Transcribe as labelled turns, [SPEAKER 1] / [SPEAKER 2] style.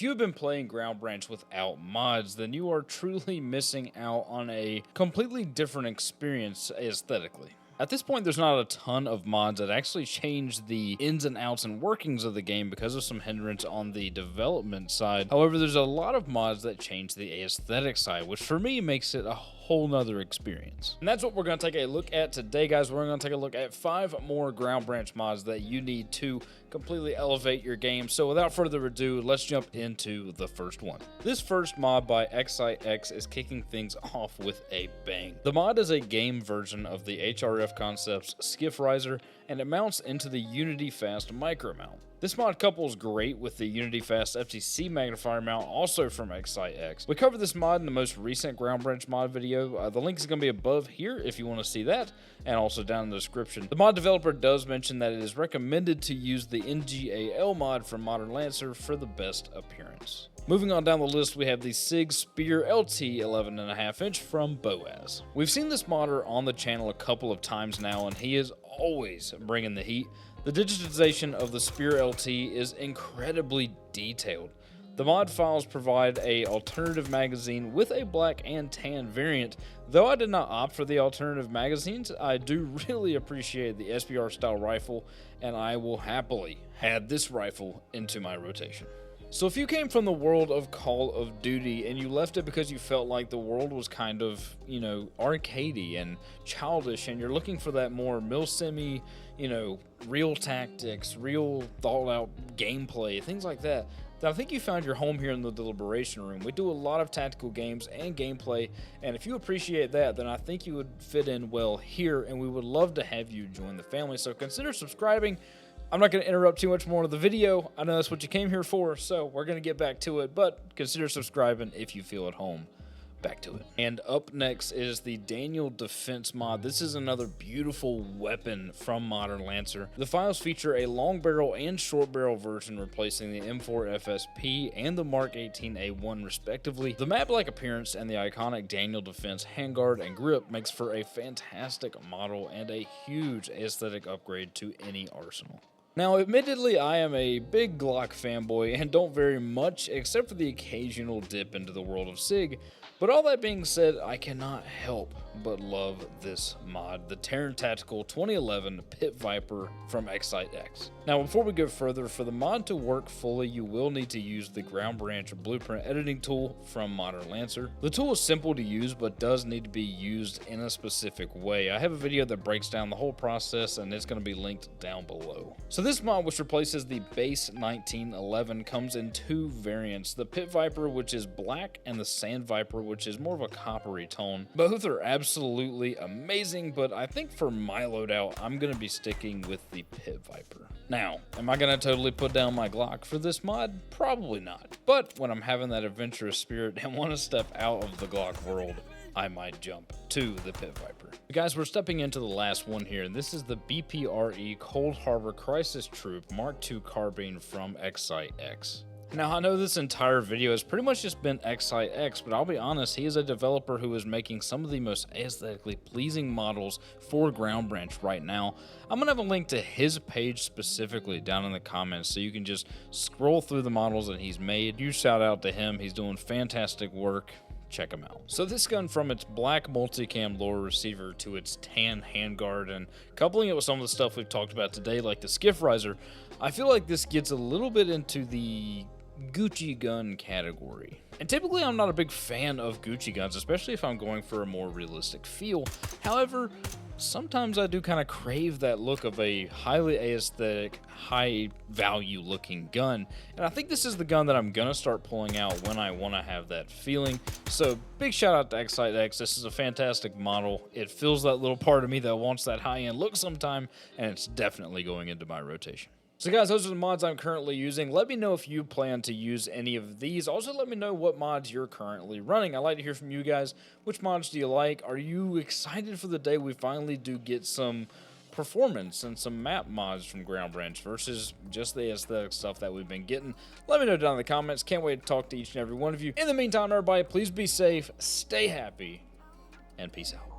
[SPEAKER 1] If you have been playing Ground Branch without mods, then you are truly missing out on a completely different experience aesthetically. At this point, there's not a ton of mods that actually change the ins and outs and workings of the game because of some hindrance on the development side. However, there's a lot of mods that change the aesthetic side, which for me makes it a whole nother experience. And that's what we're going to take a look at today, guys. We're going to take a look at 5 more Ground Branch mods that you need to completely elevate your game. So without further ado, let's jump into the first one. This first mod by ExsaitX is kicking things off with a bang. The mod is a game version of the HRF Concepts SKIFF Riser, and it mounts into the Unity Fast micro mount. This mod couples great with the Unity Fast FTC magnifier mount, also from ExsaitX. We covered this mod in the most recent Ground Branch mod video. The link is going to be above here if you want to see that, and also down in the description. The mod developer does mention that it is recommended to use the NGAL mod from Modern Lancer for the best appearance. Moving on down the list, we have the SIG Spear LT 11.5 inch from Boaz. We've seen this modder on the channel a couple of times now, and he is always bringing the heat. The digitization of the Spear LT is incredibly detailed. The mod files provide an alternative magazine with a black and tan variant. Though I did not opt for the alternative magazines, I do really appreciate the SBR style rifle, and I will happily add this rifle into my rotation. So if you came from the world of Call of Duty and you left it because you felt like the world was kind of, arcadey and childish, and you're looking for that more milsim-y, real tactics, real thought-out gameplay, things like that, then I think you found your home here in the Deliberation Room. We do a lot of tactical games and gameplay, and if you appreciate that, then I think you would fit in well here, and we would love to have you join the family. So consider subscribing. I'm not going to interrupt too much more of the video. I know that's what you came here for, so we're going to get back to it, but consider subscribing if you feel at home. Back to it. And up next is the Daniel Defense mod. This is another beautiful weapon from Modern Lancer. The files feature a long barrel and short barrel version replacing the M4 FSP and the Mark 18A1 respectively. The map-like appearance and the iconic Daniel Defense handguard and grip makes for a fantastic model and a huge aesthetic upgrade to any arsenal. Now, admittedly, I am a big Glock fanboy and don't vary much except for the occasional dip into the world of SIG, but all that being said, I cannot help but love this mod, the Terran Tactical 2011 Pit Viper from ExsaitX. Now, before we go further, for the mod to work fully, you will need to use the Ground Branch blueprint editing tool from Modern Lancer. The tool is simple to use, but does need to be used in a specific way. I have a video that breaks down the whole process, and it's going to be linked down below. So this mod, which replaces the base 1911, comes in 2 variants, the Pit Viper, which is black, and the Sand Viper, which is more of a coppery tone. Both are absolutely amazing, but I think for my loadout, I'm going to be sticking with the Pit Viper. Now, am I going to totally put down my Glock for this mod? Probably not. But when I'm having that adventurous spirit and want to step out of the Glock world, I might jump to the Pit Viper. Guys, we're stepping into the last one here, and this is the BPRE Cold Harbor Crisis Troop Mark II Carbine from ExsaitX. Now, I know this entire video has pretty much just been ExsaitX, but I'll be honest, he is a developer who is making some of the most aesthetically pleasing models for Ground Branch right now. I'm going to have a link to his page specifically down in the comments, so you can just scroll through the models that he's made. Huge shout out to him. He's doing fantastic work. Check them out. So this gun, from its black multicam lower receiver to its tan handguard, and coupling it with some of the stuff we've talked about today, like the SKIFF Riser, I feel like this gets a little bit into the Gucci gun category. And typically I'm not a big fan of Gucci guns, especially if I'm going for a more realistic feel. However, sometimes I do kind of crave that look of a highly aesthetic, high value looking gun. And I think this is the gun that I'm gonna start pulling out when I want to have that feeling. So big shout out to ExsaitX. This is a fantastic model. It fills that little part of me that wants that high end look sometime, and it's definitely going into my rotation. So guys, those are the mods I'm currently using. Let me know if you plan to use any of these. Also, let me know what mods you're currently running. I'd like to hear from you guys. Which mods do you like? Are you excited for the day we finally do get some performance and some map mods from Ground Branch versus just the aesthetic stuff that we've been getting? Let me know down in the comments. Can't wait to talk to each and every one of you. In the meantime, everybody, please be safe, stay happy, and peace out.